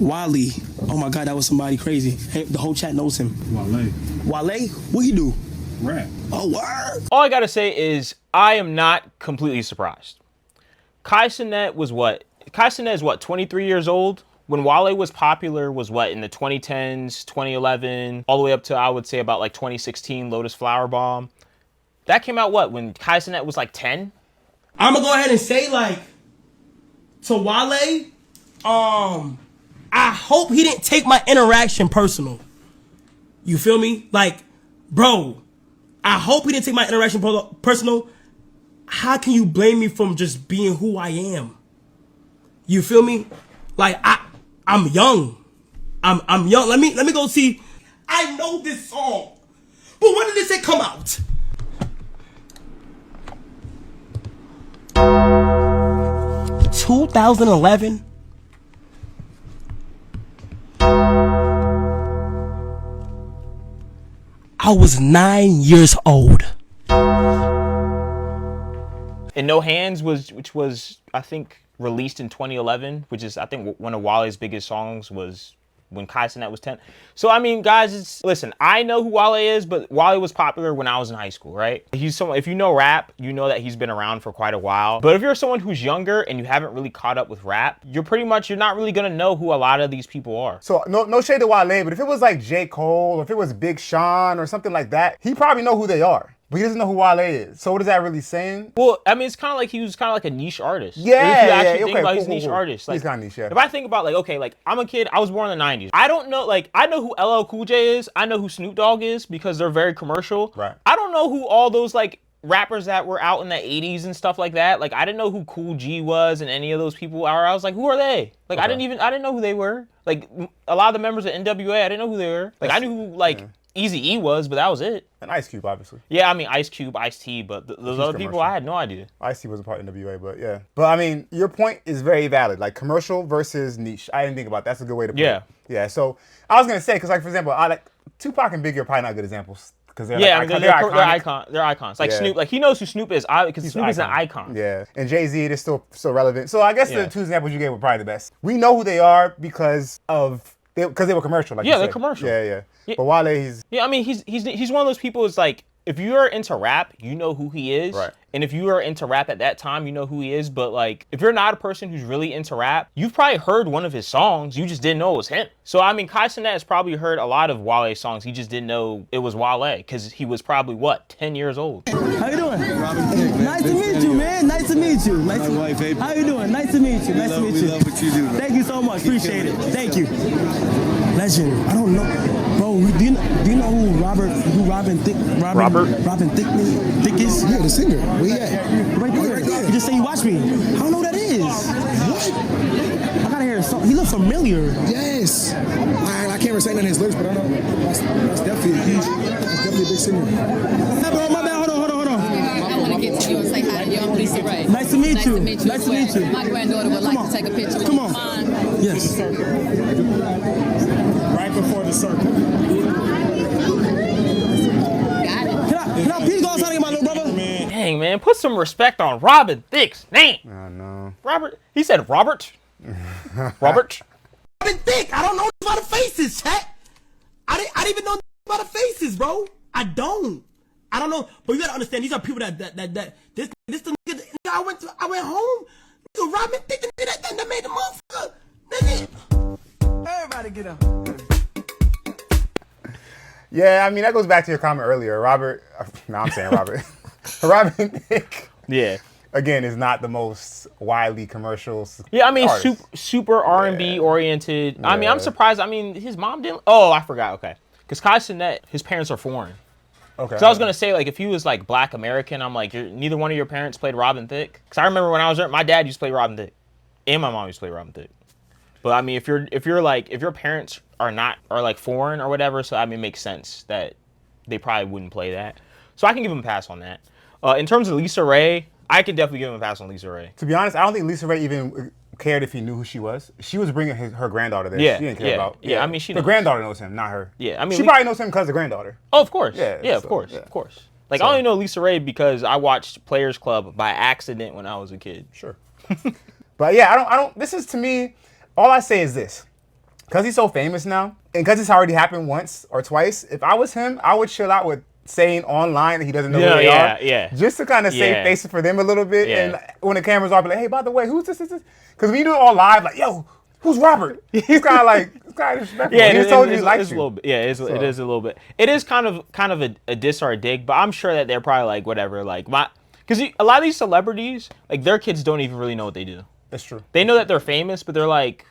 Wale. Oh my God, that was somebody crazy. Hey, the whole chat knows him. Wale. Wale? What he do? Rap. Oh, word. All I gotta say is I am not completely surprised. Cenat was what? Cenat is what, 23 years old? When Wale was popular was what, in the 2010s, 2011, all the way up to I would say about like 2016, Lotus Flower Bomb. That came out what, when Cenat was like 10? I'm gonna go ahead and say like, to Wale, I hope he didn't take my interaction personal. You feel me? Like, bro, I hope he didn't take my interaction personal. How can you blame me from just being who I am? You feel me? Like, I'm young. I'm young. Let me go see. I know this song. But when did this come out? "2011." I was 9 years old. And No Hands which was I think released in 2011, which is I think one of Wale's biggest songs was when Cenat was 10. So I mean, guys, listen, I know who Wale is, but Wale was popular when I was in high school, right? He's someone, if you know rap, you know that he's been around for quite a while. But if you're someone who's younger and you haven't really caught up with rap, you're not really gonna know who a lot of these people are. So no shade to Wale, but if it was like J. Cole, or if it was Big Sean or something like that, he probably know who they are. But he doesn't know who Wale is. So what is that really saying? Well, I mean, it's kind of like he was kind of like a niche artist. Yeah, think about he's a niche artist. Like, he's kind of niche, yeah. If I think about like, okay, like I'm a kid, I was born in the 90s. I don't know, like I know who LL Cool J is. I know who Snoop Dogg is because they're very commercial. Right. I don't know who all those like rappers that were out in the 80s and stuff like that. Like I didn't know who Cool G was and any of those people are. I was like, who are they? Like I didn't know who they were. Like a lot of the members of NWA, I didn't know who they were. Like I knew who like Eazy-E was, but that was it. And Ice Cube, obviously. Yeah, I mean Ice Cube, Ice-T, but those other people, I had no idea. Ice-T wasn't part of NWA, but yeah. But I mean, your point is very valid. Like commercial versus niche. I didn't think about that. That's a good way to put it. Yeah. So I was gonna say, because like for example, I like Tupac and Biggie are probably not good examples. Because they're they're icons. Like Snoop, like he knows who Snoop is, because Snoop is an icon. Yeah, and Jay-Z, it is still relevant. So I guess the two examples you gave were probably the best. We know who they are because they were commercial. Like they're commercial. Yeah. But Wale, he's I mean, he's one of those people. It's like if you're into rap, you know who he is. Right. And if you are into rap at that time, you know who he is. But like, if you're not a person who's really into rap, you've probably heard one of his songs. You just didn't know it was him. So I mean, Cenat has probably heard a lot of Wale's songs. He just didn't know it was Wale because he was probably what, 10 years old. How you doing? Nice to meet you, man. Nice to meet you. How you doing? Nice to meet you. Nice to meet you. We love what you do. Thank you so much. Appreciate it. Thank you. Legend. I don't know, bro. Do you know who Robin Thicke is? Yeah, the singer. Where you at? Right there. Right there. You just say you watch me. I don't know who that is. What? I gotta hear his song. He looks familiar. Yes. I can't recite none of his lyrics, but I know that's definitely a big singer. My bad. Hold on. I want to get to you and say hi to you. I'm Lisa Ray. Nice to meet you. Nice to meet you. My granddaughter would like to take a picture with you. Come on. Yes. Right before the circle. Got it. Can I please go outside and get my little brother? Dang, man, put some respect on Robin Thicke's name. I know. Robert. He said Robert. Robert. Robin Thicke. I don't know about the faces, chat. I didn't even know about the faces, bro. I don't know. But you gotta understand, these are people that this the nigga I went home. Nigga, Robin Thicke, that made the motherfucker. Nigga. Everybody get up. Yeah, I mean, that goes back to your comment earlier. Robin Thicke. Yeah. Again, is not the most widely commercials. Yeah, I mean, artist. super R&B oriented. I mean, I'm surprised. I mean, his mom didn't. Oh, I forgot. Okay. Because Cenat, his parents are foreign. Okay. So I was going to say, like, if he was, like, Black American, I'm like, neither one of your parents played Robin Thicke. Because I remember when I was there, my dad used to play Robin Thicke. And my mom used to play Robin Thicke. But, I mean, if your parents are like, foreign or whatever, so, I mean, it makes sense that they probably wouldn't play that. So I can give him a pass on that. In terms of Lisa Ray, I could definitely give him a pass on Lisa Ray. To be honest, I don't think Lisa Ray even cared if he knew who she was. She was bringing her granddaughter there. Yeah, She didn't care about. Yeah, I mean, the granddaughter knows him, not her. Yeah, I mean, she probably knows him because of the granddaughter. Oh, of course. Yeah, of course. Like, I only know Lisa Ray because I watched Players Club by accident when I was a kid. Sure. But yeah, I don't. This is, to me, all I say is this. because he's so famous now, and because it's already happened once or twice, if I was him, I would chill out with saying online that he doesn't know who they are. Just to kind of save faces for them a little bit. And when the cameras are, be like, hey, by the way, who's this? Because when you do it all live, like, yo, who's Robert? He's kind of like, it's kind of disrespectful. Yeah, he just told you he likes you. A little bit. Yeah, it is a little bit. It is kind of a diss or a dig, but I'm sure that they're probably like, whatever, like, because a lot of these celebrities, like, their kids don't even really know what they do. That's true. They know that they're famous, but they're like,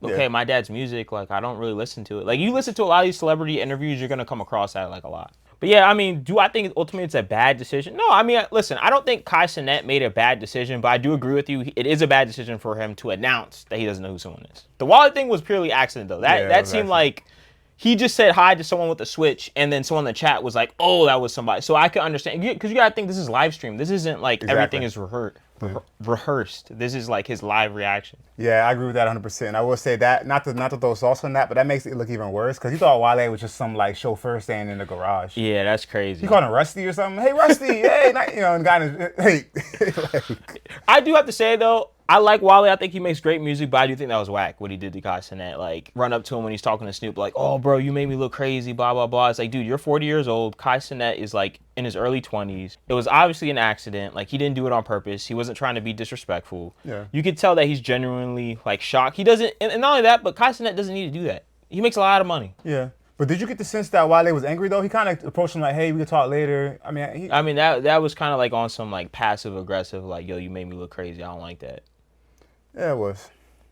okay, my dad's music, like, I don't really listen to it. Like, you listen to a lot of these celebrity interviews, you're going to come across that, like, a lot. But yeah, I mean, do I think ultimately it's a bad decision? No, I mean, listen, I don't think Kai Cenat made a bad decision, but I do agree with you. It is a bad decision for him to announce that he doesn't know who someone is. The Wale thing was purely accident, though. That seemed like he just said hi to someone with a switch, and then someone in the chat was like, oh, that was somebody. So I could understand, because you got to think this is live stream. This isn't like everything is rehearsed. This is like his live reaction. Yeah, I agree with that 100%. I will say that, not to throw sauce on that, but that makes it look even worse because he thought Wale was just some like chauffeur standing in the garage. Yeah, that's crazy. He called him Rusty or something. Hey, Rusty. Hey, and the guy, hey. I do have to say though, I like Wale. I think he makes great music, but I do think that was whack what he did to Kai Cenat. Like, run up to him when he's talking to Snoop, like, oh, bro, you made me look crazy, blah, blah, blah. It's like, dude, you're 40 years old. Kai Cenat is, like, in his early 20s. It was obviously an accident. Like, he didn't do it on purpose. He wasn't trying to be disrespectful. Yeah. You could tell that he's genuinely, like, shocked. He doesn't, and not only that, but Kai Cenat doesn't need to do that. He makes a lot of money. Yeah. But did you get the sense that Wale was angry, though? He kind of approached him like, hey, we can talk later. I mean, that was kind of, like, on some, like, passive-aggressive, like, yo, you made me look crazy. I don't like that. Yeah, it was.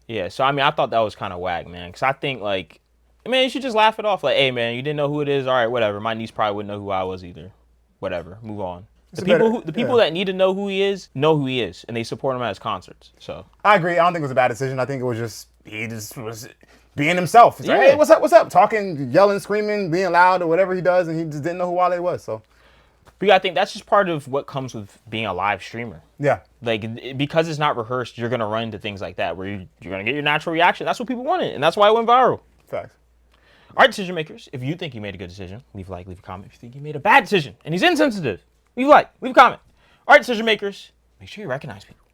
Yeah, so I mean, I thought that was kind of whack, man. Because I think, like, man, you should just laugh it off. Like, hey, man, you didn't know who it is? All right, whatever. My niece probably wouldn't know who I was either. Whatever, move on. The people that need to know who he is, and they support him at his concerts. So I agree. I don't think it was a bad decision. I think it was just, he just was being himself. He's like, hey, what's up? Talking, yelling, screaming, being loud, or whatever he does, and he just didn't know who Wale was, so. But I think that's just part of what comes with being a live streamer. Yeah. Like, because it's not rehearsed, you're going to run into things like that where you're going to get your natural reaction. That's what people wanted, and that's why it went viral. Facts. All right, decision makers, if you think you made a good decision, leave a like, leave a comment. If you think you made a bad decision and he's insensitive, leave a like, leave a comment. All right, decision makers, make sure you recognize people.